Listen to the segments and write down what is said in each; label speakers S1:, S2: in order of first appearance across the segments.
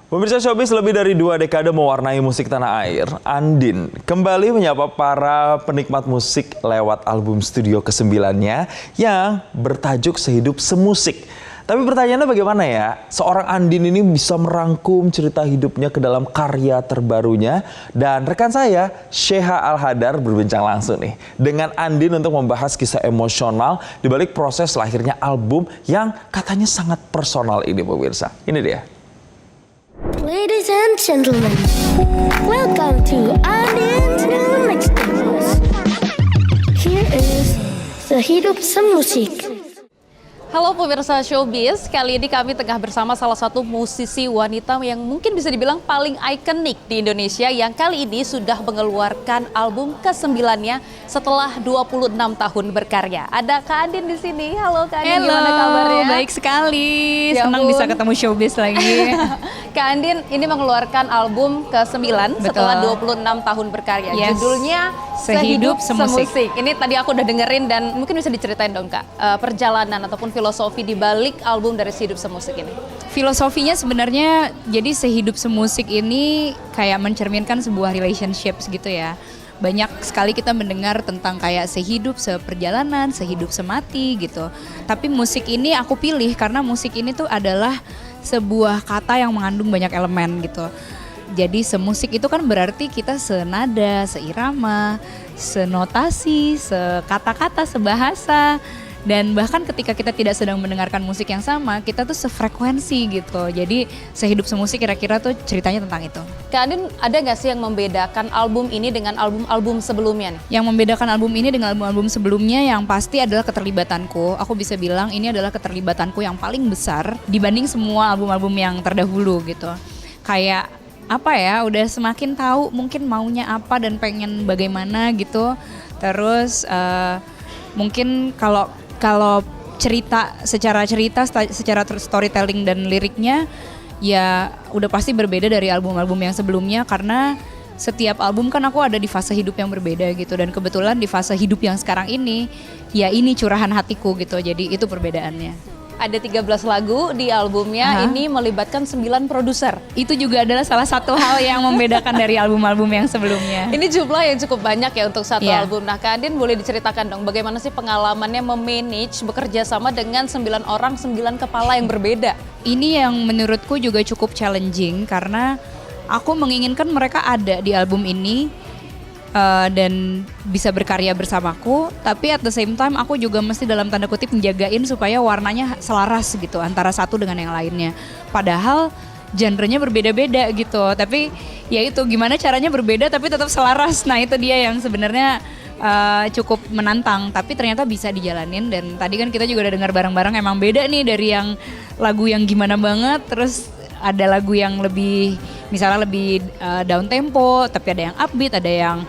S1: Pemirsa Showbiz, lebih dari 2 dekade mewarnai musik tanah air, Andin kembali menyapa para penikmat musik lewat album studio ke-9-nya yang bertajuk Sehidup Semusik. Tapi pertanyaannya bagaimana ya, seorang Andin ini bisa merangkum cerita hidupnya ke dalam karya terbarunya. Dan rekan saya, Sheha Al-Hadar berbincang langsung nih dengan Andin untuk membahas kisah emosional di balik proses lahirnya album yang katanya sangat personal ini pemirsa. Ini dia.
S2: Ladies and gentlemen, welcome to Andin's new mixtape. Here is Sehidup Semusik.
S3: Halo pemirsa Showbiz, kali ini kami tengah bersama salah satu musisi wanita yang mungkin bisa dibilang paling ikonik di Indonesia yang kali ini sudah mengeluarkan album ke-9-nya setelah 26 tahun berkarya. Ada Kak Andin di sini. Halo Kak Andin, gimana kabarnya?
S4: Baik sekali,
S3: Ya
S4: senang
S3: ampun.
S4: bisa ketemu Showbiz lagi.
S3: Kak Andin ini mengeluarkan album ke-9 setelah 26 tahun berkarya.
S4: Yes.
S3: Judulnya
S4: Sehidup Semusik.
S3: Ini tadi aku udah dengerin dan mungkin bisa diceritain dong Kak, perjalanan ataupun filosofi di balik album dari Sehidup Semusik ini.
S4: Filosofinya sebenarnya jadi Sehidup Semusik ini kayak mencerminkan sebuah relationships gitu ya. Banyak sekali kita mendengar tentang kayak sehidup, seperjalanan, sehidup semati gitu. Tapi musik ini aku pilih karena musik ini tuh adalah sebuah kata yang mengandung banyak elemen gitu. Jadi semusik itu kan berarti kita senada, seirama, senotasi, sekata-kata, sebahasa. Dan bahkan ketika kita tidak sedang mendengarkan musik yang sama, kita tuh sefrekuensi gitu. Jadi Sehidup Semusik kira-kira tuh ceritanya tentang itu.
S3: Kak Andin, ada nggak sih yang membedakan album ini dengan album-album sebelumnya nih?
S4: Yang membedakan album ini dengan album-album sebelumnya yang pasti adalah keterlibatanku. Aku bisa bilang ini adalah keterlibatanku yang paling besar dibanding semua album-album yang terdahulu gitu. Kayak apa ya, udah semakin tahu mungkin maunya apa dan pengen bagaimana gitu. Terus mungkin kalau secara storytelling dan liriknya ya udah pasti berbeda dari album-album yang sebelumnya karena setiap album kan aku ada di fase hidup yang berbeda gitu, dan kebetulan di fase hidup yang sekarang ini ya ini curahan hatiku gitu, jadi itu perbedaannya.
S3: Ada 13 lagu di albumnya, ini melibatkan 9 produser.
S4: Itu juga adalah salah satu hal yang membedakan dari album-album yang sebelumnya.
S3: Ini jumlah yang cukup banyak ya untuk satu
S4: Iya.
S3: album. Nah Kak Andin boleh diceritakan dong bagaimana sih pengalamannya memanage bekerja sama dengan 9 orang, 9 kepala yang berbeda?
S4: Ini yang menurutku juga cukup challenging karena aku menginginkan mereka ada di album ini dan bisa berkarya bersamaku, tapi at the same time aku juga mesti dalam tanda kutip menjagain supaya warnanya selaras gitu antara satu dengan yang lainnya. Padahal genrenya berbeda-beda gitu, tapi ya itu gimana caranya berbeda tapi tetap selaras. Nah itu dia yang sebenarnya cukup menantang, tapi ternyata bisa dijalanin. Dan tadi kan kita juga udah dengar bareng-bareng emang beda nih dari yang lagu yang gimana banget, terus ada lagu yang lebih misalnya lebih down tempo, tapi ada yang upbeat, ada yang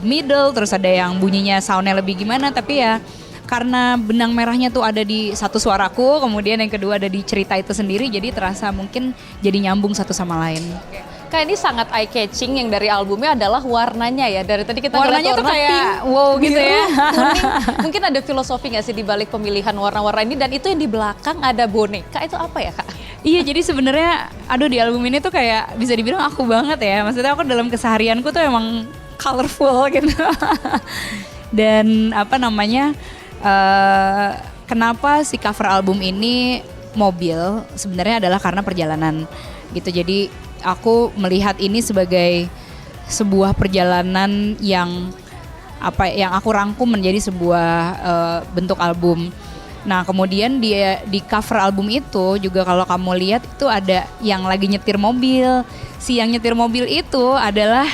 S4: middle, terus ada yang bunyinya soundnya lebih gimana. Tapi ya karena benang merahnya tuh ada di satu suaraku, kemudian yang kedua ada di cerita itu sendiri, jadi terasa mungkin jadi nyambung satu sama lain.
S3: Kak ini sangat eye catching yang dari albumnya adalah warnanya ya. Dari tadi kita
S4: Warnanya
S3: ngeliat
S4: tuh
S3: warna
S4: kayak
S3: pink,
S4: wow gitu
S3: biru,
S4: ya.
S3: kuning. Mungkin ada filosofi nggak sih di balik pemilihan warna-warna ini, dan itu yang di belakang ada boneka, itu apa ya Kak?
S4: Iya, jadi sebenarnya aduh di album ini tuh kayak bisa dibilang aku banget ya. Maksudnya aku dalam keseharianku tuh emang colorful gitu. Dan apa namanya, kenapa si cover album ini mobil sebenarnya adalah karena perjalanan gitu. Jadi aku melihat ini sebagai sebuah perjalanan yang aku rangkum menjadi sebuah bentuk album. Nah kemudian di cover album itu juga kalau kamu lihat itu ada yang lagi nyetir mobil. Si yang nyetir mobil itu adalah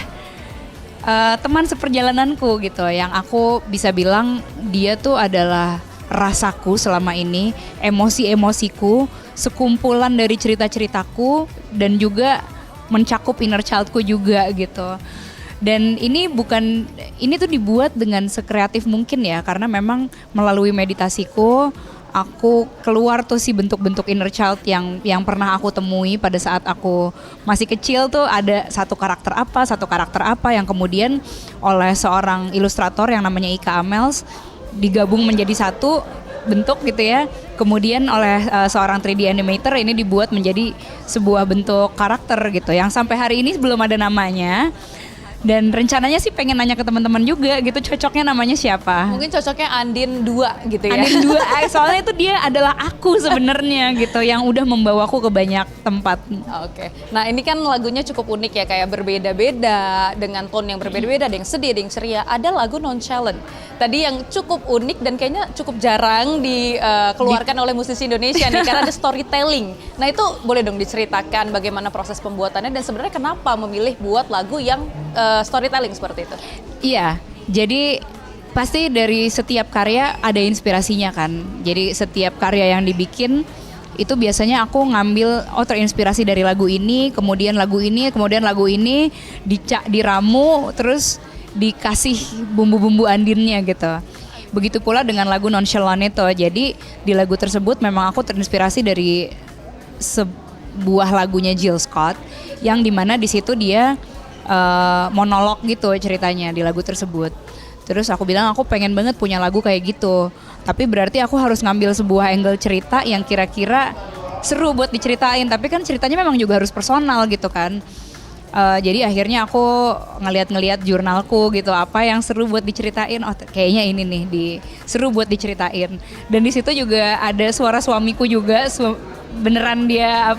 S4: teman seperjalananku gitu, yang aku bisa bilang dia tuh adalah rasaku selama ini, emosi-emosiku, sekumpulan dari cerita-ceritaku, dan juga mencakup inner childku juga gitu. Dan ini tuh dibuat dengan sekreatif mungkin ya, karena memang melalui meditasiku aku keluar tuh si bentuk-bentuk inner child yang pernah aku temui pada saat aku masih kecil. Tuh ada satu karakter apa yang kemudian oleh seorang ilustrator yang namanya Ika Amels digabung menjadi satu bentuk gitu ya. Kemudian oleh seorang 3D animator ini dibuat menjadi sebuah bentuk karakter gitu yang sampai hari ini belum ada namanya. Dan rencananya sih pengen nanya ke teman-teman juga gitu, cocoknya namanya siapa?
S3: Mungkin cocoknya Andin 2 gitu ya.
S4: Andin 2, soalnya itu dia adalah aku sebenarnya gitu yang udah membawaku ke banyak tempat.
S3: Oke. Nah, ini kan lagunya cukup unik ya, kayak berbeda-beda dengan tone yang berbeda-beda, ada yang sedih, ada yang ceria. Ada lagu Nonchalant. Tadi yang cukup unik dan kayaknya cukup jarang dikeluarkan oleh musisi Indonesia nih karena ada storytelling. Nah, itu boleh dong diceritakan bagaimana proses pembuatannya dan sebenarnya kenapa memilih buat lagu yang storytelling seperti itu?
S4: Iya, jadi pasti dari setiap karya ada inspirasinya kan. Jadi setiap karya yang dibikin itu biasanya aku ngambil terinspirasi dari lagu ini, kemudian lagu ini, kemudian lagu ini diramu terus dikasih bumbu-bumbu Andinnya gitu. Begitu pula dengan lagu Nonchalant itu. Jadi di lagu tersebut memang aku terinspirasi dari sebuah lagunya Jill Scott yang dimana di situ dia monolog gitu ceritanya di lagu tersebut. Terus aku bilang aku pengen banget punya lagu kayak gitu. Tapi berarti aku harus ngambil sebuah angle cerita yang kira-kira seru buat diceritain. Tapi kan ceritanya memang juga harus personal gitu kan. Jadi akhirnya aku ngeliat jurnalku gitu, apa yang seru buat diceritain. Oh kayaknya ini nih seru buat diceritain. Dan di situ juga ada suara suamiku juga, beneran dia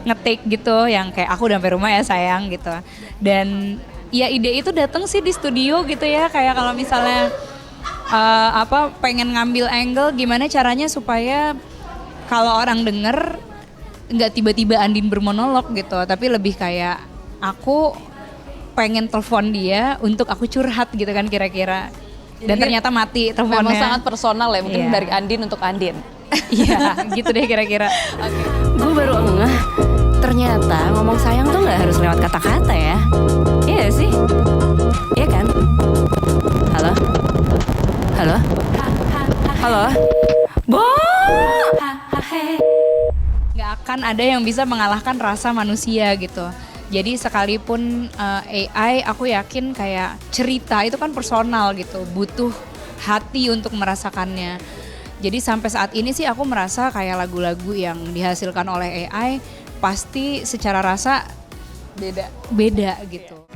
S4: nge-take gitu yang kayak aku udah sampai rumah ya sayang gitu. Dan ya ide itu datang sih di studio gitu ya, kayak kalau misalnya pengen ngambil angle gimana caranya supaya kalau orang denger nggak tiba-tiba Andin bermonolog gitu, tapi lebih kayak aku pengen telepon dia untuk aku curhat gitu kan kira-kira. Dan ternyata mati teleponnya.
S3: Memang sangat personal ya, mungkin dari Andin untuk Andin.
S4: Iya, gitu deh kira-kira.
S5: Gue baru ngeh, ternyata ngomong sayang tuh nggak harus lewat kata-kata ya. Iya sih, iya kan? Halo, halo, halo, Bo.
S4: Nggak akan ada yang bisa mengalahkan rasa manusia gitu. Jadi sekalipun AI, aku yakin kayak cerita itu kan personal gitu, butuh hati untuk merasakannya. Jadi sampai saat ini sih aku merasa kayak lagu-lagu yang dihasilkan oleh AI pasti secara rasa beda gitu.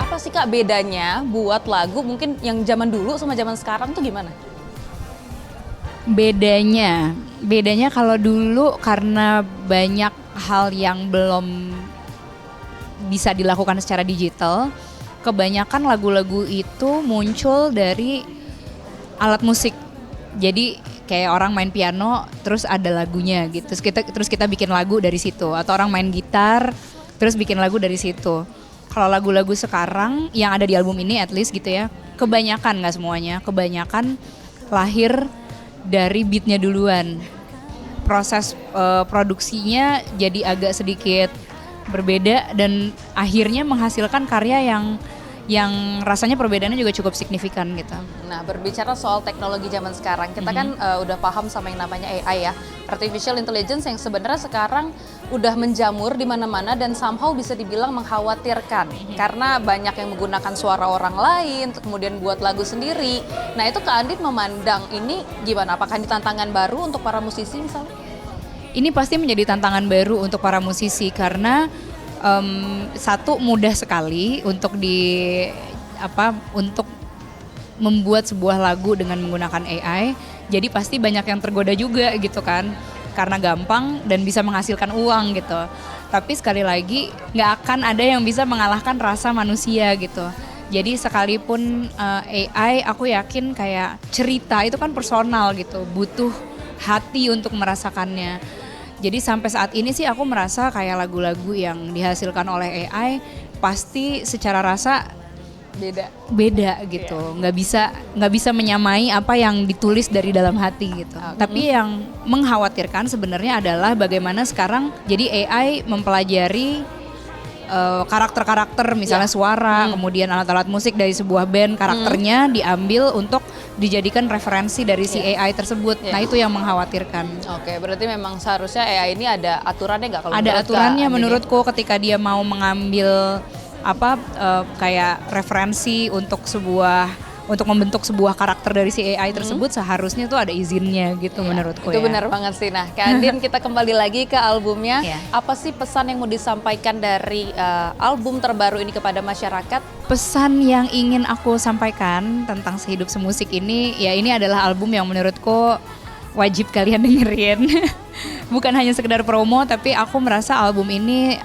S3: Apa sih Kak bedanya buat lagu mungkin yang zaman dulu sama zaman sekarang tuh gimana?
S4: Bedanya kalau dulu karena banyak hal yang belum bisa dilakukan secara digital, kebanyakan lagu-lagu itu muncul dari alat musik. Jadi kayak orang main piano terus ada lagunya gitu. Terus kita bikin lagu dari situ, atau orang main gitar terus bikin lagu dari situ. Kalau lagu-lagu sekarang yang ada di album ini at least gitu ya, kebanyakan, nggak semuanya, kebanyakan lahir dari beatnya duluan. Proses produksinya jadi agak sedikit berbeda dan akhirnya menghasilkan karya yang rasanya perbedaannya juga cukup signifikan gitu.
S3: Nah, berbicara soal teknologi zaman sekarang, kita kan udah paham sama yang namanya AI ya, artificial intelligence yang sebenarnya sekarang udah menjamur di mana-mana dan somehow bisa dibilang mengkhawatirkan karena banyak yang menggunakan suara orang lain, kemudian buat lagu sendiri. Nah, itu Kak Andin memandang ini gimana? Apakah ini tantangan baru untuk para musisi misalnya?
S4: Ini pasti menjadi tantangan baru untuk para musisi karena satu mudah sekali untuk untuk membuat sebuah lagu dengan menggunakan AI. Jadi pasti banyak yang tergoda juga gitu kan, karena gampang dan bisa menghasilkan uang gitu. Tapi sekali lagi nggak akan ada yang bisa mengalahkan rasa manusia gitu. Jadi sekalipun AI, aku yakin kayak cerita itu kan personal gitu, butuh hati untuk merasakannya. Jadi sampai saat ini sih aku merasa kayak lagu-lagu yang dihasilkan oleh AI pasti secara rasa beda gitu, nggak bisa menyamai apa yang ditulis dari dalam hati gitu. Tapi yang mengkhawatirkan sebenarnya adalah bagaimana sekarang jadi AI mempelajari karakter-karakter misalnya suara, kemudian alat-alat musik dari sebuah band, karakternya diambil untuk dijadikan referensi dari si AI tersebut. Nah itu yang mengkhawatirkan.
S3: Oke, berarti memang seharusnya AI ini ada aturannya nggak kalau
S4: Ada
S3: menurut Kak
S4: aturannya
S3: Andin ya?
S4: menurutku ketika dia mau mengambil kayak referensi untuk membentuk sebuah karakter dari si AI tersebut seharusnya tuh ada izinnya gitu menurutku
S3: Itu
S4: ya.
S3: benar banget sih. Nah, Kak Andin, kita kembali lagi ke albumnya.
S4: Iya.
S3: Apa sih pesan yang mau disampaikan dari album terbaru ini kepada masyarakat?
S4: Pesan yang ingin aku sampaikan tentang Sehidup Semusik ini, ya ini adalah album yang menurutku wajib kalian dengerin. Bukan hanya sekedar promo, tapi aku merasa album ini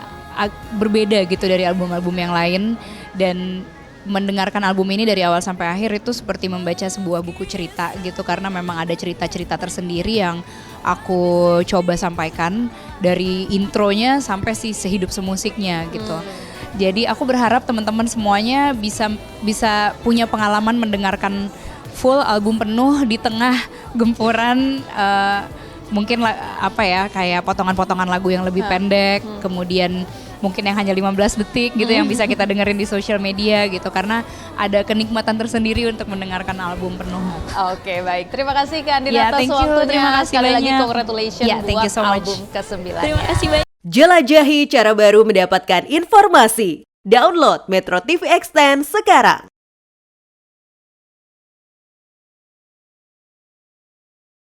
S4: berbeda gitu dari album-album yang lain, dan mendengarkan album ini dari awal sampai akhir itu seperti membaca sebuah buku cerita gitu, karena memang ada cerita-cerita tersendiri yang aku coba sampaikan dari intronya sampai si Sehidup Semusiknya gitu. Jadi aku berharap teman-teman semuanya bisa punya pengalaman mendengarkan full album penuh di tengah gempuran mungkin kayak potongan-potongan lagu yang lebih pendek, kemudian mungkin yang hanya 15 detik gitu yang bisa kita dengerin di sosial media gitu, karena ada kenikmatan tersendiri untuk mendengarkan album penuh.
S3: Oke, baik. Terima kasih Kak Andin atas
S4: Thank you,
S3: waktunya.
S4: terima kasih
S3: Sekali lagi
S4: banyak.
S3: congratulations
S4: Thank
S3: buat
S4: you so much.
S3: album ke-9.
S4: Terima kasih banyak.
S6: Jelajahi cara baru mendapatkan informasi. Download Metro TV Extend sekarang.